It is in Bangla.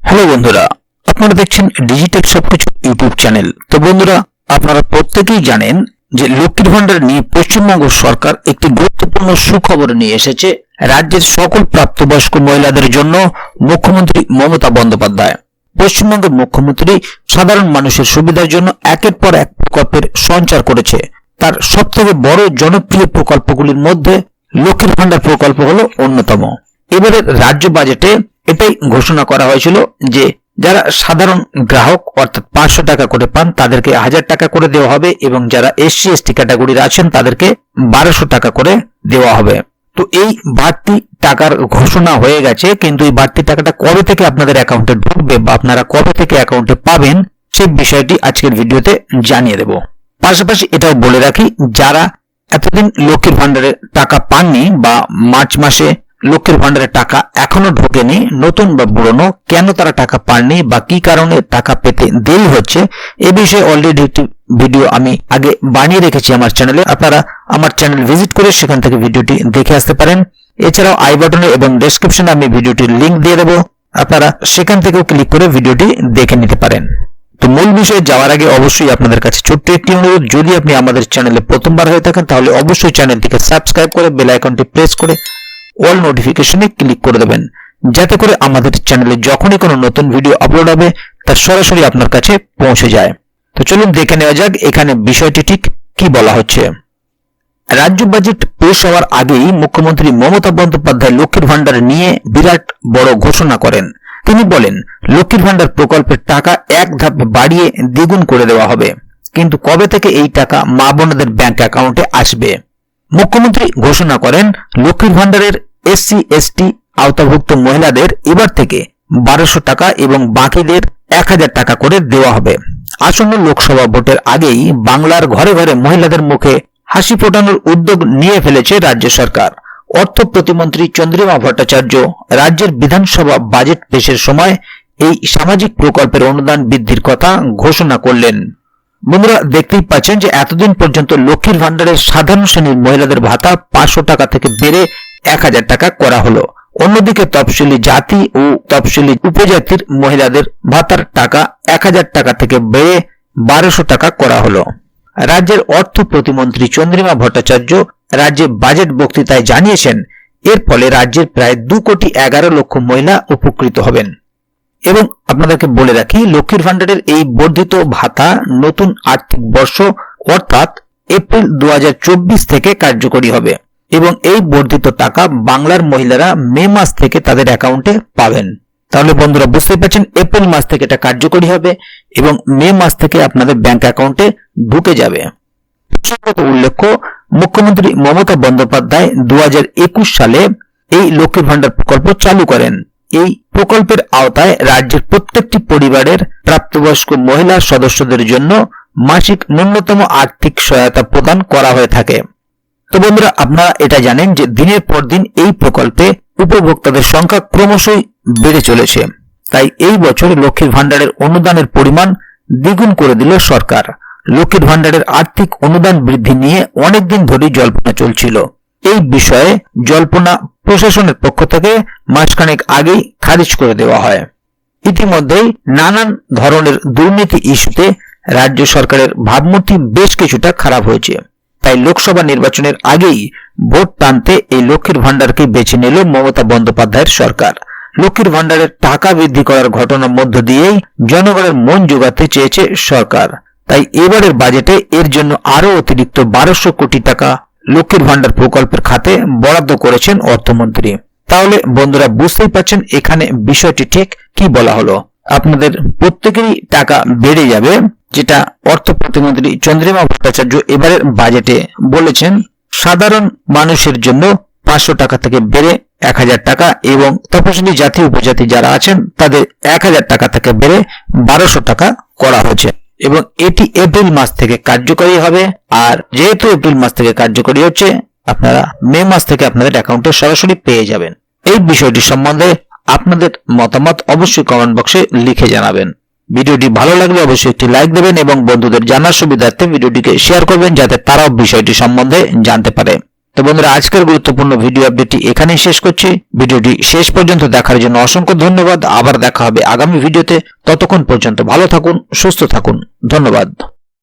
হ্যালো বন্ধুরা, আপনারা দেখছেন ডিজিটাল সবকিছু ইউটিউব চ্যানেল। তো বন্ধুরা, আপনারা প্রত্যেকেই জানেন যে লক্ষ্মীর ভান্ডার নিয়ে পশ্চিমবঙ্গ সরকার একটি গুরুত্বপূর্ণ সুখবর নিয়ে এসেছে রাজ্যের সকল প্রাপ্তবয়স্ক মহিলাদের জন্য। মুখ্যমন্ত্রী মমতা বন্দ্যোপাধ্যায়, পশ্চিমবঙ্গের মুখ্যমন্ত্রী সাধারণ মানুষের সুবিধার জন্য একের পর এক প্রকল্পের সঞ্চার করেছে। তার সবথেকে বড় জনপ্রিয় প্রকল্পগুলির মধ্যে লক্ষ্মীর ভান্ডার প্রকল্প হলো অন্যতম। এবারের রাজ্য বাজেটে এটাই ঘোষণা করা হয়েছিল যে যারা সাধারণ গ্রাহক অর্থাৎ 500 টাকা করে পান তাদেরকে 1000 টাকা করে দেওয়া হবে এবং যারা এসসি এসটি ক্যাটাগরির আছেন তাদেরকে 1200 টাকা করে দেওয়া হবে। তো এই বাড়তি টাকার ঘোষণা হয়ে গেছে, কিন্তু এই বাড়তি টাকাটা কবে থেকে আপনাদের অ্যাকাউন্টে ঢুকবে বা আপনারা কবে থেকে অ্যাকাউন্টে পাবেন সেই বিষয়টি আজকের ভিডিওতে জানিয়ে দেব। পাশাপাশি এটাও বলে রাখি, যারা এতদিন লক্ষ্মীর ভান্ডারের টাকা পাননি বা মার্চ মাসে লক্ষ্মীর ভান্ডারের টাকা এখনো ঢোকেনি, নতুন বা পুরনো, কেন তারা টাকা পাননি বা কি কারণে টাকা পেতে দেরি হচ্ছে, এ বিষয়ে অলরেডি একটি ভিডিও আমি আগে বানিয়ে রেখেছি আমার চ্যানেলে। আপনারা আমার চ্যানেল ভিজিট করে সেখান থেকে ভিডিওটি দেখে আসতে পারেন। এছাড়াও আই বাটনে এবং ডেসক্রিপশনে আমি ভিডিওটির লিংক দিয়ে দেবো, আপনারা সেখান থেকেও ক্লিক করে ভিডিওটি দেখে নিতে পারেন। তো মূল বিষয়ে যাওয়ার আগে অবশ্যই আপনাদের কাছে ছোট্ট একটি অনুরোধ, যদি আপনি আমাদের চ্যানেলে প্রথমবার হয়ে থাকেন তাহলে অবশ্যই চ্যানেলটিকে সাবস্ক্রাইব করে বেল আইকনটি প্রেস করে অল নোটিফিকেশনে ক্লিক করে দেবেন, যাতে করে আমাদের চ্যানেলে যখনই কোনো নতুন ভিডিও আপলোড হবে তার সরাসরি আপনার কাছে পৌঁছে যায়। তো চলুন দেখে নেওয়া যাক এখানে বিষয়টি ঠিক কি বলা হচ্ছে। রাজ্য বাজেট পেশ হওয়ার আগেই মুখ্যমন্ত্রী মমতা বন্দ্যোপাধ্যায় লক্ষ্মীর ভান্ডার নিয়ে বিরাট বড় ঘোষণা করেন। তিনি বলেন, লক্ষ্মীর ভান্ডার প্রকল্পের টাকা এক ধাপ বাড়িয়ে দ্বিগুণ করে দেওয়া হবে, কিন্তু কবে থেকে এই টাকা মা বোনদের ব্যাংক অ্যাকাউন্টে আসবে। মুখ্যমন্ত্রী ঘোষণা করেন, লক্ষ্মীর ভান্ডারের এসসি এসটি আওতাভুক্ত মহিলাদের এবার থেকে 1200 টাকা এবং বাকিদের 1000 টাকা করে দেওয়া হবে। আসন্ন লোকসভা ভোটের আগেই বাংলার ঘরে ঘরে মহিলাদের মুখে হাসি ফোটানোর উদ্যোগ নিয়ে ফেলেছে রাজ্য সরকার। অর্থ প্রতিমন্ত্রী চন্দ্রিমা ভট্টাচার্য রাজ্যের বিধানসভা বাজেট পেশের সময় এই সামাজিক প্রকল্পের অনুদান বৃদ্ধির কথা ঘোষণা করলেন। বন্ধুরা, দেখতেই পাচ্ছেন যে এতদিন পর্যন্ত লক্ষ্মীর ভান্ডারের সাধারণ শ্রেণীর মহিলাদের ভাতা 500 টাকা থেকে বেড়ে 1000 টাকা করা হলো। অন্যদিকে তফসিলি জাতি ও তফসিলি উপজাতির মহিলাদের ভাতার টাকা 1000 টাকা থেকে বেড়ে 1200 টাকা করা হলো। রাজ্যের অর্থ প্রতিমন্ত্রী চন্দ্রিমা ভট্টাচার্য রাজ্যে বাজেট বক্তৃতায় জানিয়েছেন, এর ফলে রাজ্যের প্রায় 2,11,00,000 মহিলা উপকৃত হবেন। এবং আপনাদেরকে বলে রাখি, লক্ষ্মীর ভান্ডারের এই বর্ধিত ভাতা নতুন আর্থিক বর্ষ অর্থাৎ এপ্রিল 2024 থেকে কার্যকরী হবে এবং এই বর্ধিত টাকা বাংলার মহিলারা মে মাস থেকে তাদের অ্যাকাউন্টে পাবেন। তাহলে বন্ধুরা বুঝতেই পারছেন, এপ্রিল মাস থেকে এটা কার্যকরী হবে এবং মে মাস থেকে আপনাদের ব্যাংক অ্যাকাউন্টে ঢুকে যাবে। উল্লেখ্য, মুখ্যমন্ত্রী মমতা বন্দ্যোপাধ্যায় 2021 সালে এই লক্ষ্মীর ভান্ডার প্রকল্প চালু করেন। এই প্রকল্পের আওতায় রাজ্যের প্রত্যেকটি পরিবারের প্রাপ্তবয়স্ক মহিলা সদস্যদের জন্য মাসিক ন্যূনতম আর্থিক সহায়তা প্রদান করা হয়ে থাকে। তো বন্ধুরা, আপনারা এটা জানেন যে দিনের পর দিন এই প্রকল্পে উপভোক্তাদের সংখ্যা ক্রমশই বেড়ে চলেছে। তাই এই বছর লক্ষ্মীর ভান্ডারের অনুদানের পরিমাণ দ্বিগুণ করে দিল সরকার। লক্ষ্মীর ভান্ডারের আর্থিক অনুদান বৃদ্ধি নিয়ে অনেকদিন ধরেই জল্পনা চলছিল। এই বিষয়ে জল্পনা প্রশাসনের পক্ষ থেকে মাসখানেক আগেই খারিজ করে দেওয়া হয়। ইতিমধ্যেই নানান ধরনের দুর্নীতি ইস্যুতে রাজ্য সরকারের ভাবমূর্তি বেশ কিছুটা খারাপ হয়েছে। তাই লোকসভা নির্বাচনের আগেই ভোট টানতে এই লক্ষ্মীর ভান্ডারকে বেছে নিল মমতা বন্দ্যোপাধ্যায়ের সরকার। লক্ষ্মীর ভান্ডারের টাকা বৃদ্ধি করার ঘটনার মধ্য দিয়েই জনগণের মন জোগাতে চেয়েছে সরকার। তাই এবারের বাজেটে এর জন্য আরো অতিরিক্ত 1200 কোটি টাকা লক্ষ্মীর ভান্ডার প্রকল্পের খাতে বরাদ্দ করেছেন অর্থমন্ত্রী। তাহলে বন্ধুরা বুঝতেই পারছেন এখানে বিষয়টি ঠিক কি বলা হলো। আপনাদের প্রত্যেকেরই টাকা বেড়ে যাবে, যেটা অর্থ প্রতিমন্ত্রী চন্দ্রিমা ভট্টাচার্য এবারের বাজেটে বলেছেন। সাধারণ মানুষের জন্য 500 টাকা থেকে বেড়ে 1000 টাকা এবং তপশিলি জাতি উপজাতি যারা আছেন তাদের 1000 টাকা থেকে বেড়ে 1200 টাকা করা হয়েছে এবং এটি এপ্রিল মাস থেকে কার্যকরী হবে। আর যেহেতু এপ্রিল মাস থেকে কার্যকরী হচ্ছে, আপনারা মে মাস থেকে আপনাদের অ্যাকাউন্টে সরাসরি পেয়ে যাবেন। এই বিষয়টি সম্বন্ধে আপনাদের মতামত অবশ্যই কমেন্ট বক্সে লিখে জানাবেন। ভিডিওটি ভালো লাগলে অবশ্যই একটি লাইক দেবেন এবং বন্ধুদের জানার সুবিধার্থে ভিডিওটিকে শেয়ার করবেন, যাতে তারাও বিষয়টি সম্বন্ধে জানতে পারে। তো বন্ধুরা, আজকের গুরুত্বপূর্ণ ভিডিও আপডেটটি এখানেই শেষ করছি। ভিডিওটি শেষ পর্যন্ত দেখার জন্য অসংখ্য ধন্যবাদ। আবার দেখা হবে আগামী ভিডিওতে। ততক্ষণ পর্যন্ত ভালো থাকুন, সুস্থ থাকুন। ধন্যবাদ।